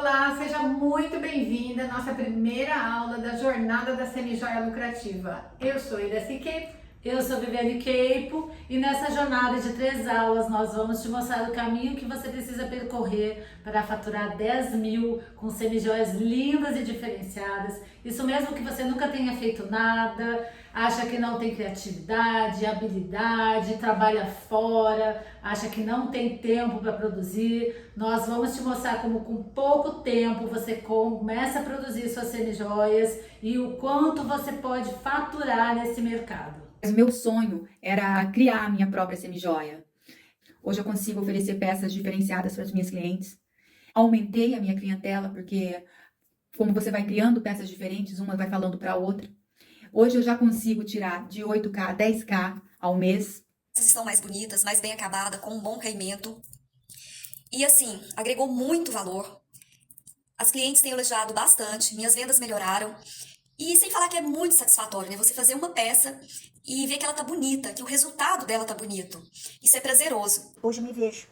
Olá, seja muito bem-vinda à nossa primeira aula da Jornada da Semijoia Lucrativa. Eu sou Iraci Queipo. Eu sou Viviane Queipo e nessa jornada de 3 aulas nós vamos te mostrar o caminho que você precisa percorrer para faturar 10 mil com semijoias lindas e diferenciadas. Isso mesmo que você nunca tenha feito nada, acha que não tem criatividade, habilidade, trabalha fora, acha que não tem tempo para produzir. Nós vamos te mostrar como com pouco tempo você começa a produzir suas semijoias e o quanto você pode faturar nesse mercado. Mas o meu sonho era criar a minha própria semijoia. Hoje eu consigo oferecer peças diferenciadas para as minhas clientes. Aumentei a minha clientela porque, como você vai criando peças diferentes, uma vai falando para a outra. Hoje eu já consigo tirar de 8K a 10K ao mês. Estão mais bonitas, mais bem acabadas, com um bom caimento. E assim, agregou muito valor. As clientes têm elogiado bastante, minhas vendas melhoraram. E sem falar que é muito satisfatório, né? Você fazer uma peça e ver que ela tá bonita, que o resultado dela tá bonito. Isso é prazeroso. Hoje eu me vejo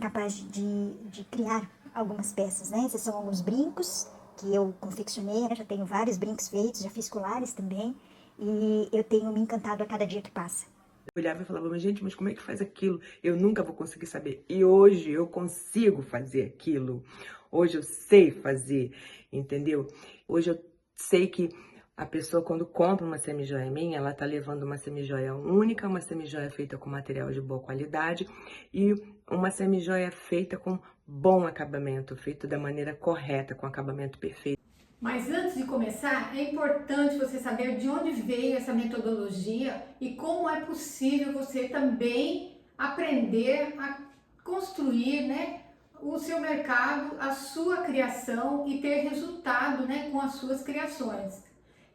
capaz de criar algumas peças, né? Esses são alguns brincos que eu confeccionei, né? Já tenho vários brincos feitos, já fiz colares também. E eu tenho me encantado a cada dia que passa. Eu olhava e falava, mas gente, mas como é que faz aquilo? Eu nunca vou conseguir saber. E hoje eu consigo fazer aquilo. Hoje eu sei fazer, entendeu? Hoje eu sei que a pessoa, quando compra uma semijoia minha, ela tá levando uma semijoia única, uma semijoia feita com material de boa qualidade e uma semijoia feita com bom acabamento, feito da maneira correta, com acabamento perfeito. Mas antes de começar, é importante você saber de onde veio essa metodologia e como é possível você também aprender a construir, né, o seu mercado, a sua criação e ter resultado, né, com as suas criações.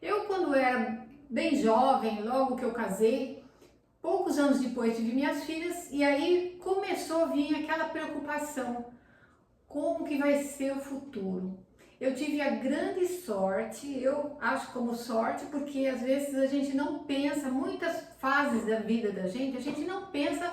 Eu, quando era bem jovem, logo que eu casei, poucos anos depois tive minhas filhas e aí começou a vir aquela preocupação, como que vai ser o futuro? Eu tive a grande sorte, eu acho como sorte, porque às vezes a gente não pensa, muitas fases da vida da gente, a gente não pensa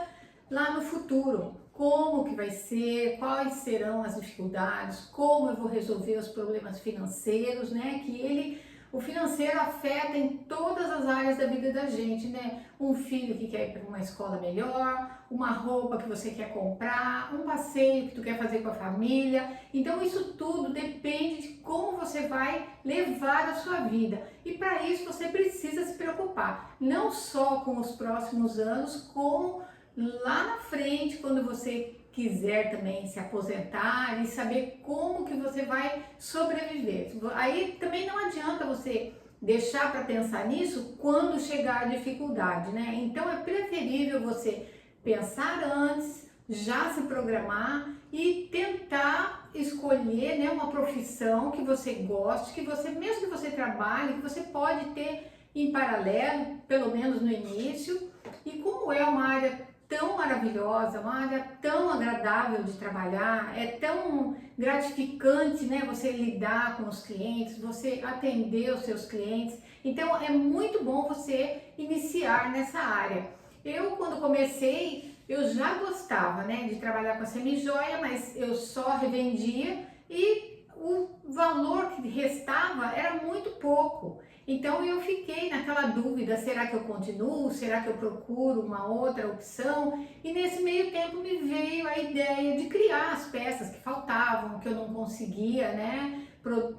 lá no futuro, como que vai ser, quais serão as dificuldades, como eu vou resolver os problemas financeiros, né, o financeiro afeta em todas as áreas da vida da gente, né? Um filho que quer ir para uma escola melhor, uma roupa que você quer comprar, um passeio que tu quer fazer com a família. Então isso tudo depende de como você vai levar a sua vida. E para isso você precisa se preocupar, não só com os próximos anos, como lá na frente, quando você quiser também se aposentar e saber como que você vai sobreviver. Aí também não adianta você deixar para pensar nisso quando chegar a dificuldade, né? Então é preferível você pensar antes, já se programar e tentar escolher, né, uma profissão que você goste, que você, mesmo que você trabalhe, que você pode ter em paralelo, pelo menos no início. E como é uma área tão maravilhosa, uma área tão agradável de trabalhar, é tão gratificante, né, você lidar com os clientes, você atender os seus clientes, então é muito bom você iniciar nessa área. Eu, quando comecei, eu já gostava, né, de trabalhar com a semijoia, mas eu só revendia e o valor que restava era muito pouco. Então eu fiquei naquela dúvida, será que eu continuo, será que eu procuro uma outra opção? E nesse meio tempo me veio a ideia de criar as peças que faltavam, que eu não conseguia, né,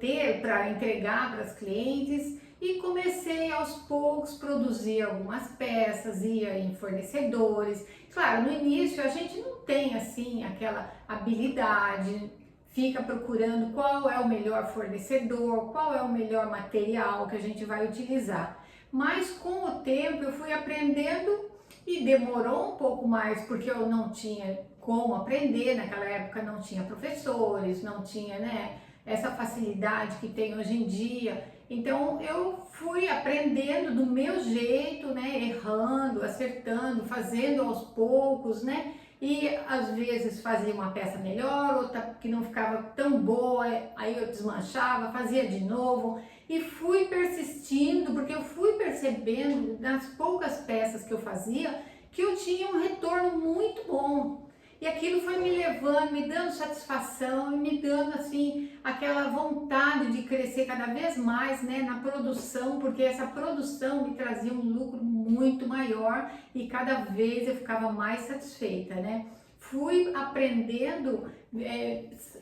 ter para entregar para as clientes. E comecei aos poucos a produzir algumas peças, ia em fornecedores. Claro, no início a gente não tem assim aquela habilidade, fica procurando qual é o melhor fornecedor, qual é o melhor material que a gente vai utilizar. Mas com o tempo eu fui aprendendo e demorou um pouco mais porque eu não tinha como aprender, naquela época não tinha professores, não tinha, né, essa facilidade que tem hoje em dia. Então eu fui aprendendo do meu jeito, né, errando, acertando, fazendo aos poucos, né? E às vezes fazia uma peça melhor, outra que não ficava tão boa, aí eu desmanchava, fazia de novo e fui persistindo, porque eu fui percebendo nas poucas peças que eu fazia que eu tinha um retorno muito bom. E aquilo foi me levando, me dando satisfação e me dando assim aquela vontade de crescer cada vez mais, né, na produção, porque essa produção me trazia um lucro muito maior e cada vez eu ficava mais satisfeita, né? Fui aprendendo,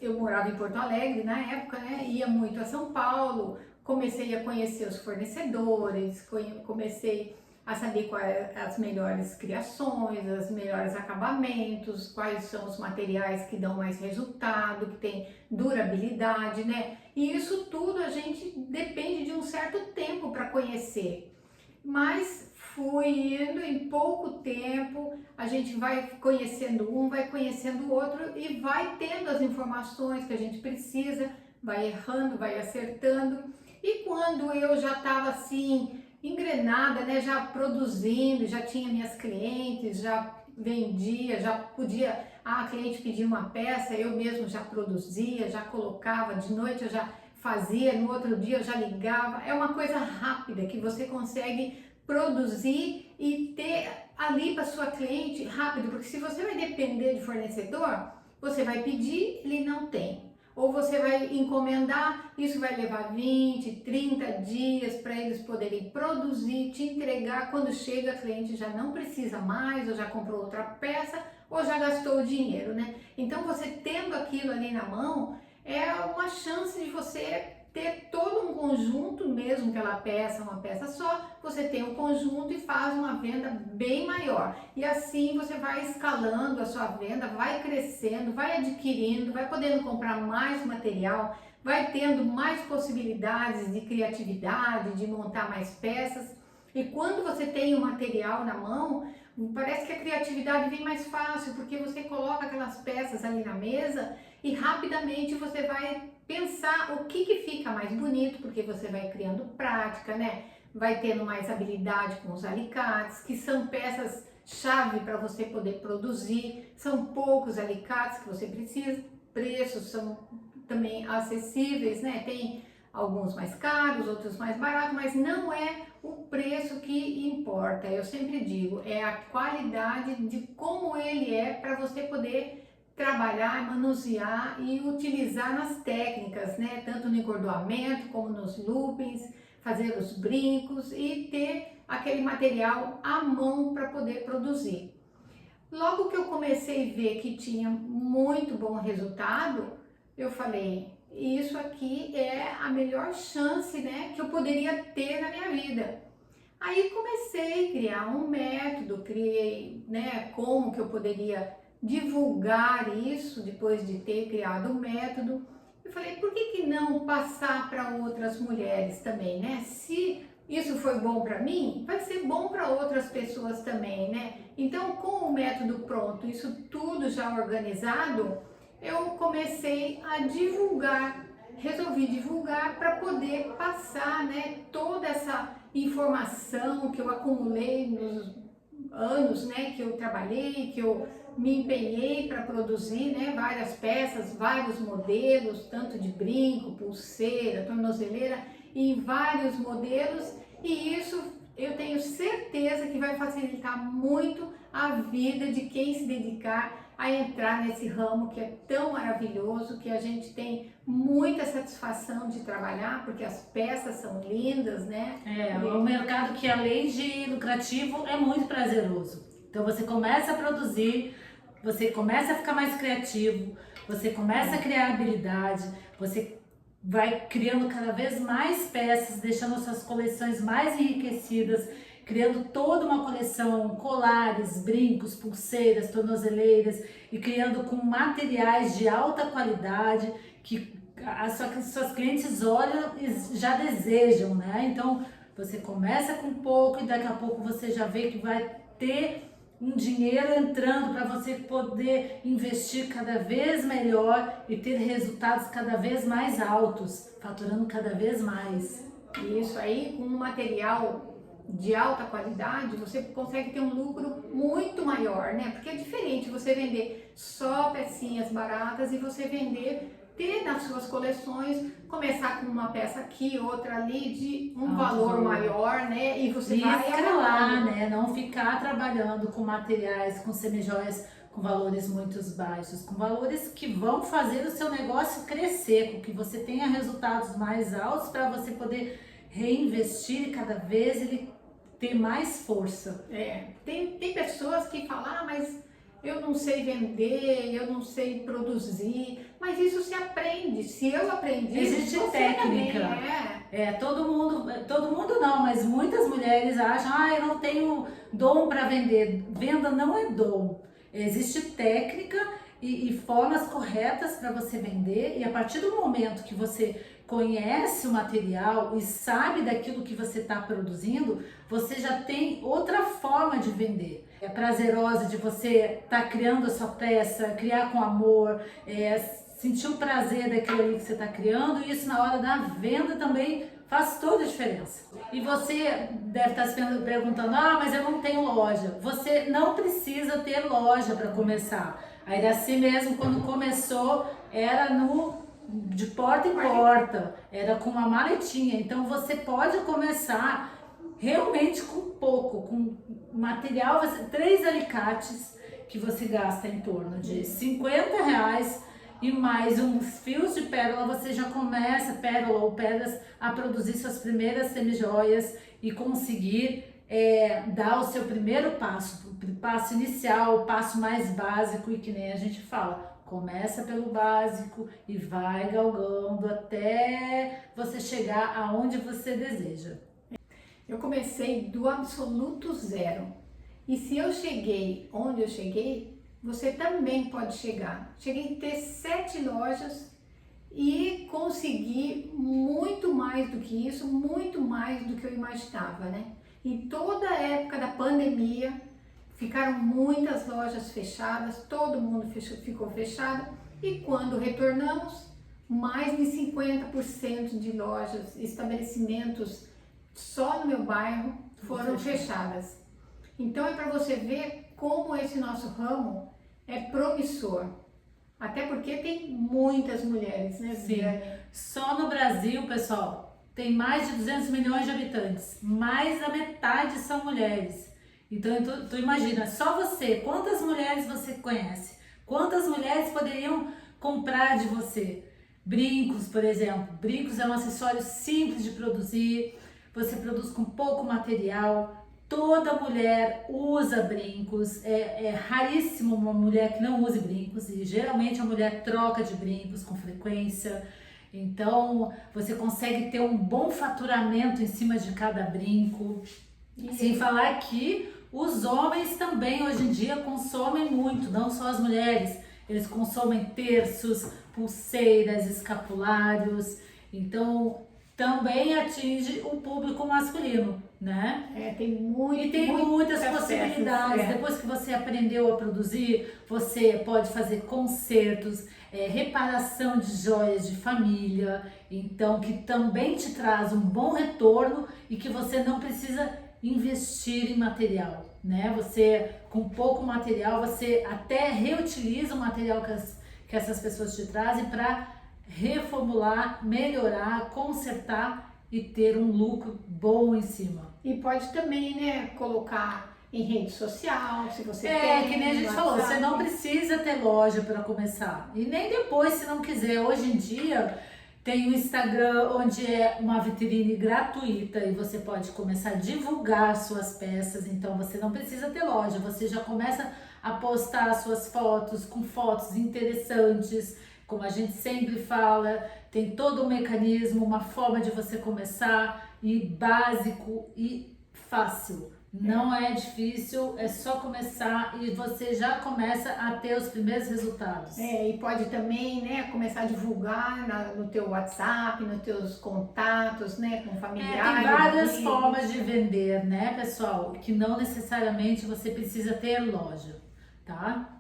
eu morava em Porto Alegre na época, né, ia muito a São Paulo, comecei a conhecer os fornecedores, comecei a saber quais as melhores criações, os melhores acabamentos, quais são os materiais que dão mais resultado, que tem durabilidade, né? E isso tudo a gente depende de um certo tempo para conhecer. Mas fui indo, em pouco tempo, a gente vai conhecendo um, vai conhecendo o outro e vai tendo as informações que a gente precisa, vai errando, vai acertando. E quando eu já estava assim, engrenada, né, já produzindo, já tinha minhas clientes, já vendia, já podia, a cliente pedia uma peça, eu mesmo já produzia, já colocava, de noite eu já fazia, no outro dia eu já ligava. É uma coisa rápida que você consegue produzir e ter ali para sua cliente rápido, porque se você vai depender de fornecedor, você vai pedir, ele não tem. Ou você vai encomendar, isso vai levar 20, 30 dias para eles poderem produzir, te entregar. Quando chega, a cliente já não precisa mais, ou já comprou outra peça, ou já gastou o dinheiro, né? Então, você tendo aquilo ali na mão, é uma chance de você ter todo um conjunto, mesmo que aquela peça, uma peça só, você tem um conjunto e faz uma venda bem maior. E assim você vai escalando a sua venda, vai crescendo, vai adquirindo, vai podendo comprar mais material, vai tendo mais possibilidades de criatividade, de montar mais peças. E quando você tem o material na mão, parece que a criatividade vem mais fácil, porque você coloca aquelas peças ali na mesa e rapidamente você vai pensar o que fica mais bonito, porque você vai criando prática, né? Vai tendo mais habilidade com os alicates, que são peças-chave para você poder produzir. São poucos alicates que você precisa, preços são também acessíveis, né? Tem alguns mais caros, outros mais baratos, mas não é o preço que importa. Eu sempre digo, é a qualidade de como ele é para você poder trabalhar, manusear e utilizar nas técnicas, né? Tanto no encordoamento como nos loopings, fazer os brincos e ter aquele material à mão para poder produzir. Logo que eu comecei a ver que tinha muito bom resultado, eu falei, isso aqui é a melhor chance, né, que eu poderia ter na minha vida. Aí comecei a criar um método, criei, né, como que eu poderia divulgar isso depois de ter criado o método. Eu falei, por que não passar para outras mulheres também, né? Se isso foi bom para mim, vai ser bom para outras pessoas também, né? Então, com o método pronto, isso tudo já organizado, eu comecei a divulgar, resolvi divulgar para poder passar, né, toda essa informação que eu acumulei nos anos, né, que eu trabalhei, que eu me empenhei para produzir, né, várias peças, vários modelos, tanto de brinco, pulseira, tornozeleira, em vários modelos, e isso eu tenho certeza que vai facilitar muito a vida de quem se dedicar a entrar nesse ramo que é tão maravilhoso, que a gente tem muita satisfação de trabalhar, porque as peças são lindas, né? É um mercado que, além de lucrativo, é muito prazeroso. Então você começa a produzir, você começa a ficar mais criativo, você começa a criar habilidade, você vai criando cada vez mais peças, deixando suas coleções mais enriquecidas, criando toda uma coleção, colares, brincos, pulseiras, tornozeleiras, e criando com materiais de alta qualidade que suas clientes olham e já desejam, né? Então você começa com pouco e daqui a pouco você já vê que vai ter um dinheiro entrando para você poder investir cada vez melhor e ter resultados cada vez mais altos, faturando cada vez mais. Isso aí, com um material de alta qualidade, você consegue ter um lucro muito maior, né? Porque é diferente você vender só pecinhas baratas e você ter nas suas coleções, começar com uma peça aqui, outra ali, de um valor maior, né? E você vai escalar, né? Não ficar trabalhando com materiais, com semijoias com valores muito baixos, com valores que vão fazer o seu negócio crescer, com que você tenha resultados mais altos para você poder reinvestir e cada vez ele ter mais força. Tem pessoas que falam, mas eu não sei vender, eu não sei produzir, mas isso se aprende. Se eu aprendi, existe você técnica. também, todo mundo não, mas muitas mulheres acham, eu não tenho dom para vender. Venda não é dom. Existe técnica e formas corretas para você vender, e a partir do momento que você conhece o material e sabe daquilo que você está produzindo, você já tem outra forma de vender. É prazerosa de você estar criando a sua peça, criar com amor, sentir o prazer daquilo ali que você está criando, e isso na hora da venda também faz toda a diferença. E você deve estar se perguntando, mas eu não tenho loja. Você não precisa ter loja para começar. A Iraci mesmo, quando começou, era de porta em porta, era com uma maletinha. Então você pode começar realmente com pouco, com material, 3 alicates que você gasta em torno de R$50 e mais uns fios de pérola, você já começa, pérola ou pedras, a produzir suas primeiras semijoias e conseguir dar o seu primeiro passo, o passo inicial, o passo mais básico, e que nem a gente fala, começa pelo básico e vai galgando até você chegar aonde você deseja. Eu comecei do absoluto zero. E se eu cheguei onde eu cheguei, você também pode chegar. Cheguei a ter 7 lojas e consegui muito mais do que isso, muito mais do que eu imaginava, né? Em toda a época da pandemia, ficaram muitas lojas fechadas, todo mundo ficou fechado, e quando retornamos, mais de 50% de lojas, estabelecimentos só no meu bairro foram fechadas. Então é para você ver como esse nosso ramo é promissor. Até porque tem muitas mulheres, né, Viviane? Só no Brasil, pessoal, tem mais de 200 milhões de habitantes. Mais da metade são mulheres. Então tu imagina, só você, quantas mulheres você conhece? Quantas mulheres poderiam comprar de você? Brincos, por exemplo. Brincos é um acessório simples de produzir. Você produz com pouco material, toda mulher usa brincos, é raríssimo uma mulher que não use brincos, e geralmente a mulher troca de brincos com frequência, então você consegue ter um bom faturamento em cima de cada brinco. Sem falar que os homens também hoje em dia consomem muito, não só as mulheres, eles consomem terços, pulseiras, escapulários, então também atinge o público masculino, né? Tem muitas possibilidades. Peças, Depois que você aprendeu a produzir, você pode fazer concertos, reparação de joias de família, então que também te traz um bom retorno e que você não precisa investir em material, né? Você, com pouco material, você até reutiliza o material que essas pessoas te trazem para reformular, melhorar, consertar e ter um lucro bom em cima. E pode também, né, colocar em rede social, se você tem. Que nem a gente falou, você não precisa ter loja para começar. E nem depois, se não quiser. Hoje em dia tem o Instagram, onde é uma vitrine gratuita e você pode começar a divulgar suas peças. Então você não precisa ter loja, você já começa a postar suas fotos com fotos interessantes. Como a gente sempre fala, tem todo um mecanismo, uma forma de você começar, e básico e fácil. Não é difícil, é só começar e você já começa a ter os primeiros resultados. E pode também, né, começar a divulgar no teu WhatsApp, nos teus contatos, né, com familiares. Tem várias formas de vender, né, pessoal? Que não necessariamente você precisa ter loja, tá?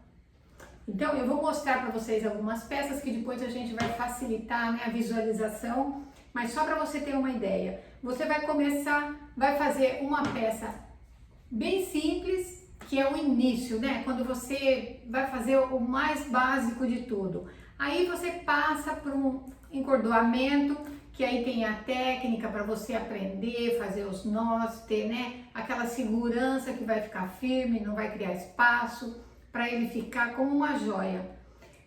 Então, eu vou mostrar para vocês algumas peças que depois a gente vai facilitar, né, a visualização, mas só para você ter uma ideia. Você vai vai fazer uma peça bem simples, que é o início, né, quando você vai fazer o mais básico de tudo. Aí você passa por um encordoamento, que aí tem a técnica para você aprender, fazer os nós, ter, né, aquela segurança que vai ficar firme, não vai criar espaço. para ele ficar como uma joia.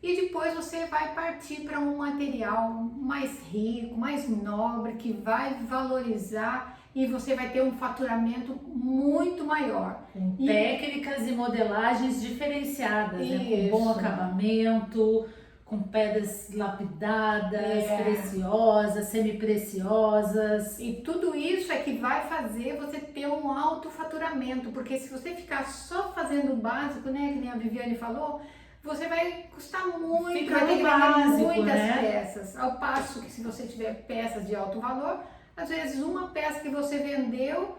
E depois você vai partir para um material mais rico, mais nobre, que vai valorizar e você vai ter um faturamento muito maior. Com técnicas e modelagens diferenciadas, né? Com bom Isso. acabamento, com pedras lapidadas, preciosas, semi-preciosas. E tudo isso é que vai fazer você ter um alto faturamento, porque se você ficar só fazendo o básico, né, que nem a Viviane falou, você vai custar muito, Fica vai ter no que vender básico, muitas né? peças. Ao passo que se você tiver peças de alto valor, às vezes uma peça que você vendeu,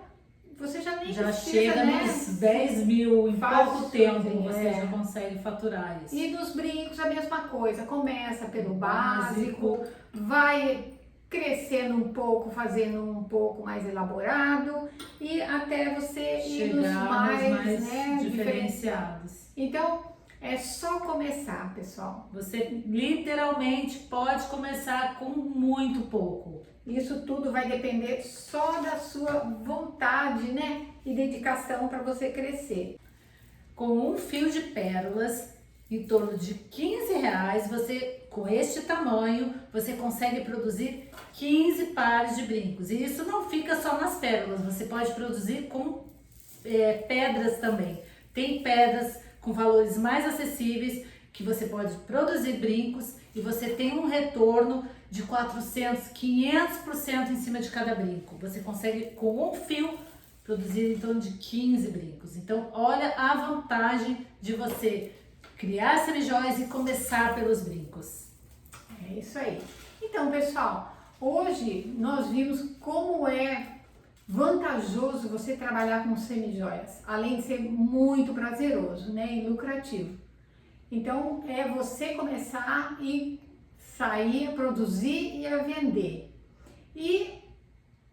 você já nem Já precisa, chega né? nos 10 mil em Fácil, pouco tempo, você é. já consegue faturar isso. E nos brincos a mesma coisa, começa pelo básico, vai crescendo um pouco, fazendo um pouco mais elaborado e até você ir nos Chegar mais, nos mais né, diferenciados. Então, é só começar, pessoal. Você literalmente pode começar com muito pouco. Isso tudo vai depender só da sua vontade, né, e dedicação para você crescer. Com um fio de pérolas, em torno de R$15, você, com este tamanho, você consegue produzir 15 pares de brincos. E isso não fica só nas pérolas, você pode produzir com pedras também. Tem pedras com valores mais acessíveis que você pode produzir brincos e você tem um retorno de 400, 500% em cima de cada brinco. Você consegue, com um fio, produzir em torno de 15 brincos. Então, olha a vantagem de você criar semijoias e começar pelos brincos. É isso aí. Então, pessoal, hoje nós vimos como é vantajoso você trabalhar com semijoias, além de ser muito prazeroso, né, e lucrativo. Então, é você começar e sair a produzir e a vender. E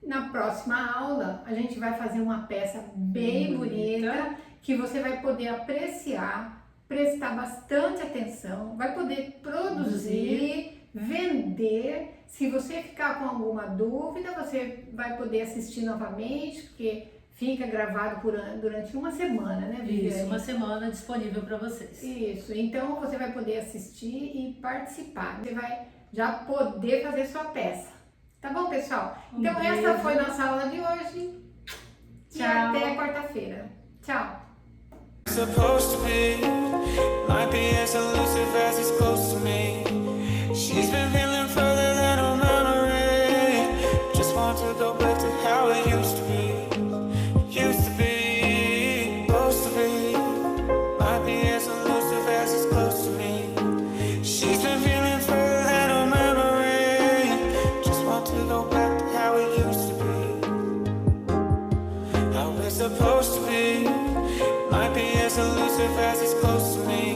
na próxima aula, a gente vai fazer uma peça bem bonita, que você vai poder apreciar, prestar bastante atenção, vai poder produzir, vender. Se você ficar com alguma dúvida, você vai poder assistir novamente, porque fica gravado durante uma semana, né, Viviane? Isso, uma semana disponível para vocês. Isso, então você vai poder assistir e participar. Você vai já poder fazer sua peça. Tá bom, pessoal? Então essa foi nossa aula de hoje. E até quarta-feira. Tchau! Supposed to be, might be as elusive as it's close to me. She's been feeling further than her memory. Just want to go back to how it used to be. Used to be, supposed to be, might be as elusive as it's close to me. She's been feeling further than her memory. Just want to go back to how it used to be. How it's supposed to be. Might be as elusive as it's close to me.